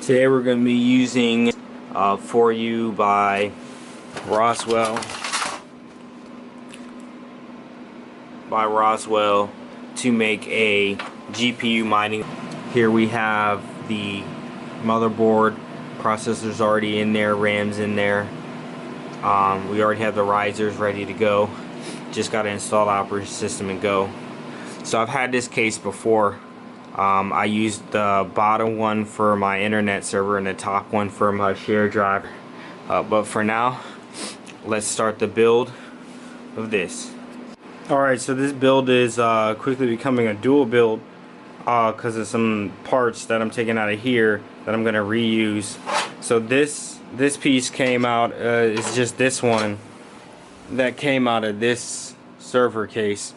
Today we're going to be using For You by Rosewill to make a GPU mining. Here we have the motherboard, processor's already in there, RAM's in there. We already have the risers ready to go. Just got to install the operating system and go. So I've had this case before. I used the bottom one for my internet server and the top one for my share drive. But for now, let's start the build of this. Alright, so this build is quickly becoming a dual build because of some parts that I'm taking out of here that I'm going to reuse. So this piece came out, it's just this one that came out of this server case.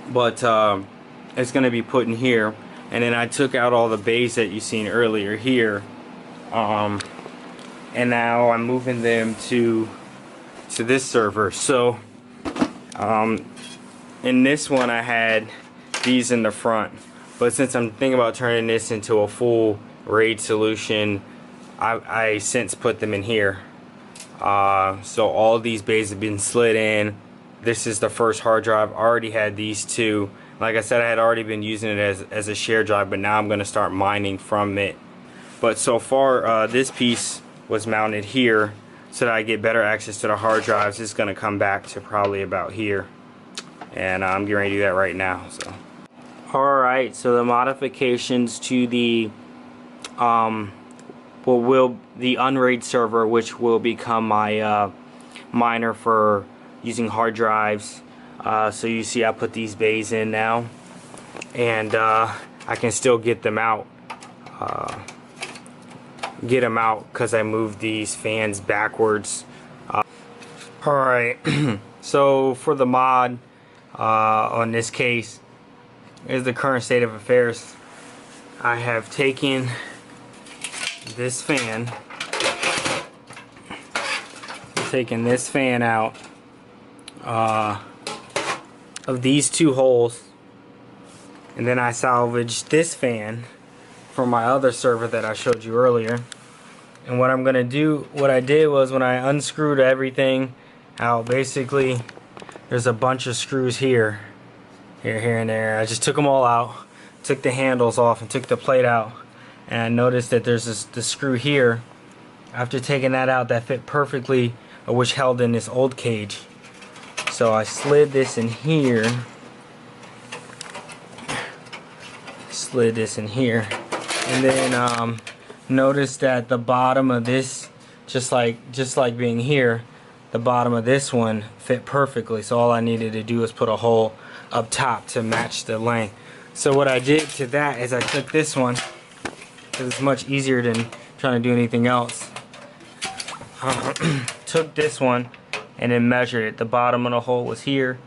But it's going to be put in here, and then I took out all the bays that you seen earlier here, and now I'm moving them to this server. So in this one I had these in the front, but since I'm thinking about turning this into a full RAID solution, I since put them in here. So all these bays have been slid in. This is the first hard drive. I already had these two. Like I said, I had already been using it as a share drive, but now I'm going to start mining from it. But so far, this piece was mounted here so that I get better access to the hard drives. It's going to come back to probably about here, and I'm getting ready to do that right now. So, alright, so the modifications to the the Unraid server, which will become my miner for using hard drives. So you see I put these bays in now, and I can still get them out because I moved these fans backwards. Alright, so for the mod on this case is the current state of affairs. I have taken this fan, out of these two holes, and then I salvaged this fan from my other server that I showed you earlier. And what I'm gonna do, what I did was, when I unscrewed everything out, basically there's a bunch of screws here and there. I just took them all out, took the handles off and took the plate out, and I noticed that there's the screw here. After taking that out, that fit perfectly, which held in this old cage. So I slid this in here, and then notice that the bottom of this, just like being here, the bottom of this one fit perfectly. So all I needed to do was put a hole up top to match the length. So what I did to that is I took this one, because it's much easier than trying to do anything else. Took this one and then measured it. The bottom of the hole was here,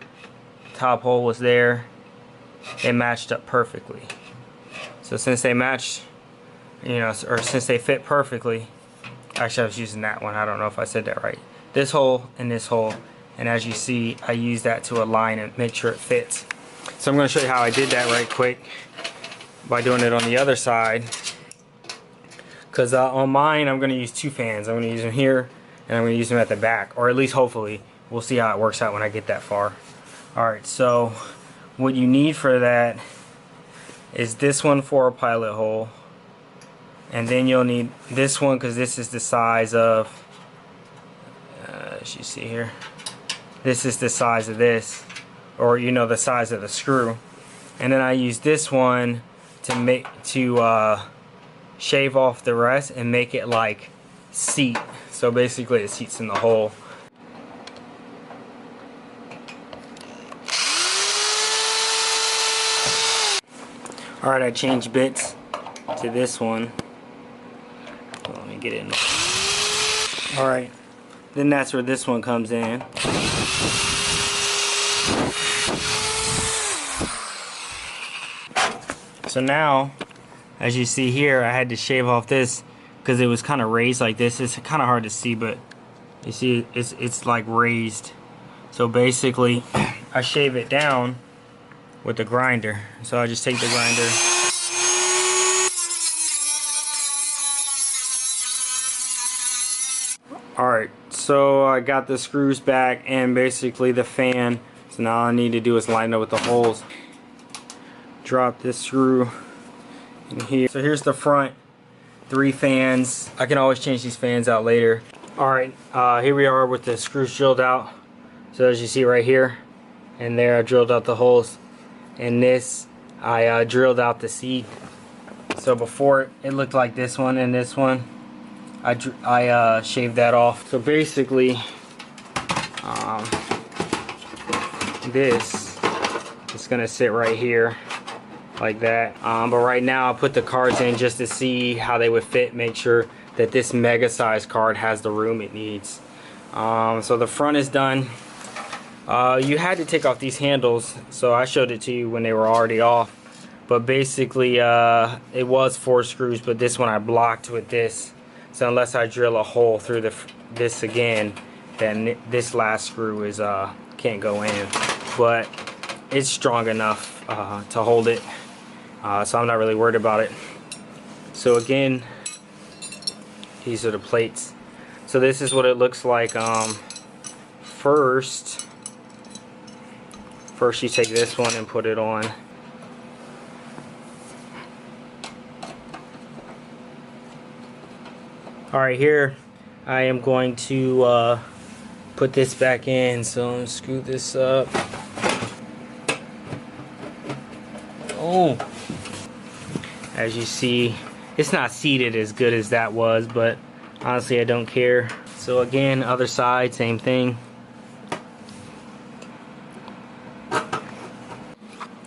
top hole was there. They matched up perfectly. So since they matched, or since they fit perfectly, actually I was using that one, I don't know if I said that right. This hole and this hole, and as you see, I use that to align and make sure it fits. So I'm going to show you how I did that right quick by doing it on the other side. Because on mine, I'm going to use two fans. I'm going to use them here, and I'm going to use them at the back, or at least hopefully. We'll see how it works out when I get that far. Alright, so what you need for that is this one for a pilot hole, and then you'll need this one because this is the size of, as you see here, this is the size of this, or the size of the screw. And then I use this one to shave off the rest and make it like seat. So basically it seats in the hole. Alright, I changed bits to this one. Let me get in. Alright, then that's where this one comes in. So now, as you see here, I had to shave off this because it was kind of raised like this. It's kind of hard to see, but you see it's like raised. So basically I shave it down with the grinder. So I just take the grinder Alright, so I got the screws back and basically the fan. So now all I need to do is line up with the holes. Drop this screw in here. So here's the front, 3 fans. I can always change these fans out later. Alright, here we are with the screws drilled out. So as you see right here and there, I drilled out the holes. And this, I drilled out the seat. So before it looked like this one and this one. I shaved that off. So basically, this is gonna sit right here like that. But right now I put the cards in just to see how they would fit, make sure that this mega size card has the room it needs. So the front is done. You had to take off these handles, so I showed it to you when they were already off. But basically it was 4 screws, but this one I blocked with this. So unless I drill a hole through this again, then this last screw is can't go in. But it's strong enough to hold it, so I'm not really worried about it. So again, these are the plates. So this is what it looks like. First you take this one and put it on. Alright, here I am going to put this back in, so I'm screw this up. Oh, as you see, it's not seated as good as that was, but honestly I don't care. So again, other side, same thing.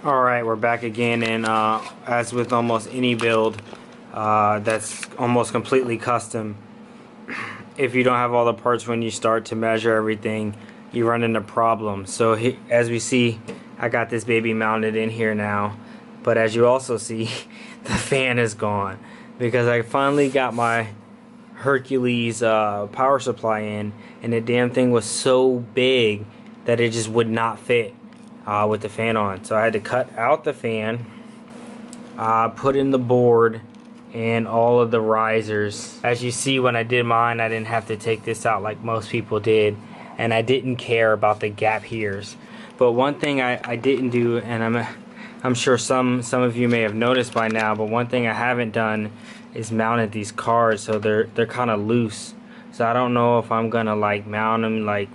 Alright, we're back again, and as with almost any build that's almost completely custom, if you don't have all the parts when you start to measure everything, you run into problems. So as we see, I got this baby mounted in here now, but as you also see, the fan is gone because I finally got my Hercules power supply in, and the damn thing was so big that it just would not fit with the fan on. So I had to cut out the fan, put in the board and all of the risers. As you see, when I did mine, I didn't have to take this out like most people did, and I didn't care about the gap here's. But one thing I didn't do, and I'm sure some of you may have noticed by now, but one thing I haven't done is mounted these cards, so they're kind of loose. So I don't know if I'm gonna like mount them, like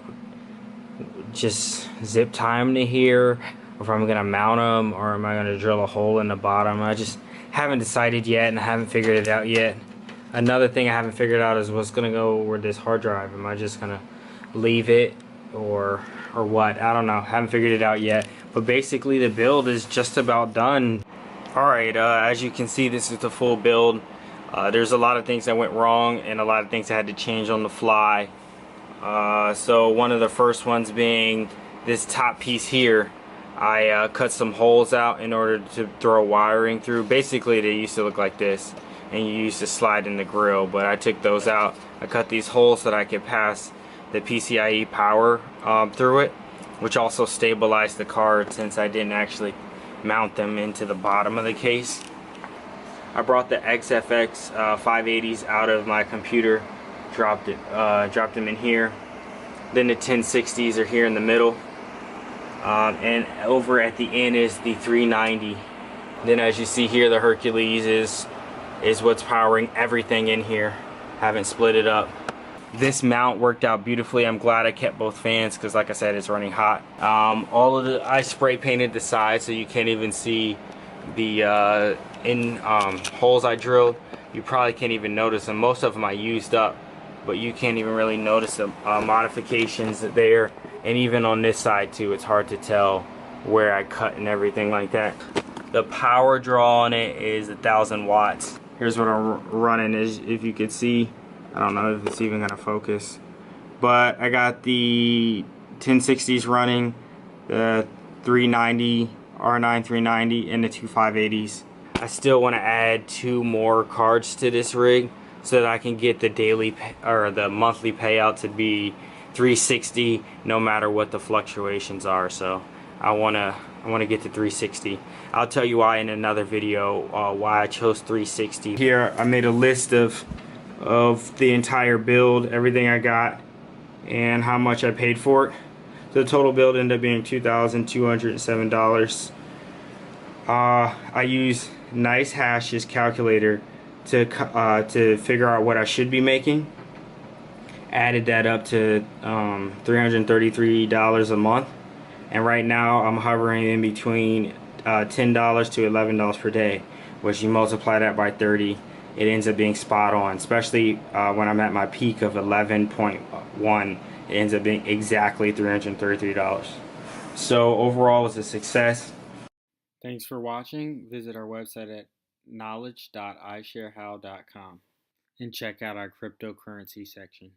just zip tie them to here, or if I'm gonna mount them, or am I gonna drill a hole in the bottom. I just haven't decided yet, and I haven't figured it out yet. Another thing I haven't figured out is what's gonna go with this hard drive. Am I just gonna leave it or what? I don't know. Haven't figured it out yet. But basically the build is just about done. Alright, as you can see, this is the full build. There's a lot of things that went wrong and a lot of things I had to change on the fly. So one of the first ones being this top piece here. I cut some holes out in order to throw wiring through. Basically they used to look like this, and you used to slide in the grill, but I took those out. I cut these holes so that I could pass the PCIe power through it, which also stabilized the card since I didn't actually mount them into the bottom of the case. I brought the XFX 580s out of my computer, dropped them in here. Then the 1060s are here in the middle. And over at the end is the 390. Then as you see here, the Hercules is what's powering everything in here. Haven't split it up. This mount worked out beautifully. I'm glad I kept both fans because, like I said, it's running hot. I spray painted the sides so you can't even see the holes I drilled. You probably can't even notice them. Most of them I used up, but you can't even really notice the modifications there. And even on this side too, it's hard to tell where I cut and everything like that. The power draw on it is 1,000 watts. Here's what I'm running. Is, if you could see, I don't know if it's even gonna focus, but I got the 1060s running, the 390 R9 390, and the two 580s. I still want to add 2 more cards to this rig so that I can get the daily or the monthly payout to be 360 no matter what the fluctuations are. So I want to get to 360. I'll tell you why in another video why I chose 360. Here I made a list of of the entire build, everything I got, and how much I paid for it. So the total build ended up being $2,207. I use NiceHash's calculator to figure out what I should be making. Added that up to $333 a month, and right now I'm hovering in between $10 to $11 per day, which you multiply that by 30, it ends up being spot on, especially when I'm at my peak of 11.1. It ends up being exactly $333. So overall, it's a success. Thanks for watching. Visit our website at knowledge.isharehow.com and check out our cryptocurrency section.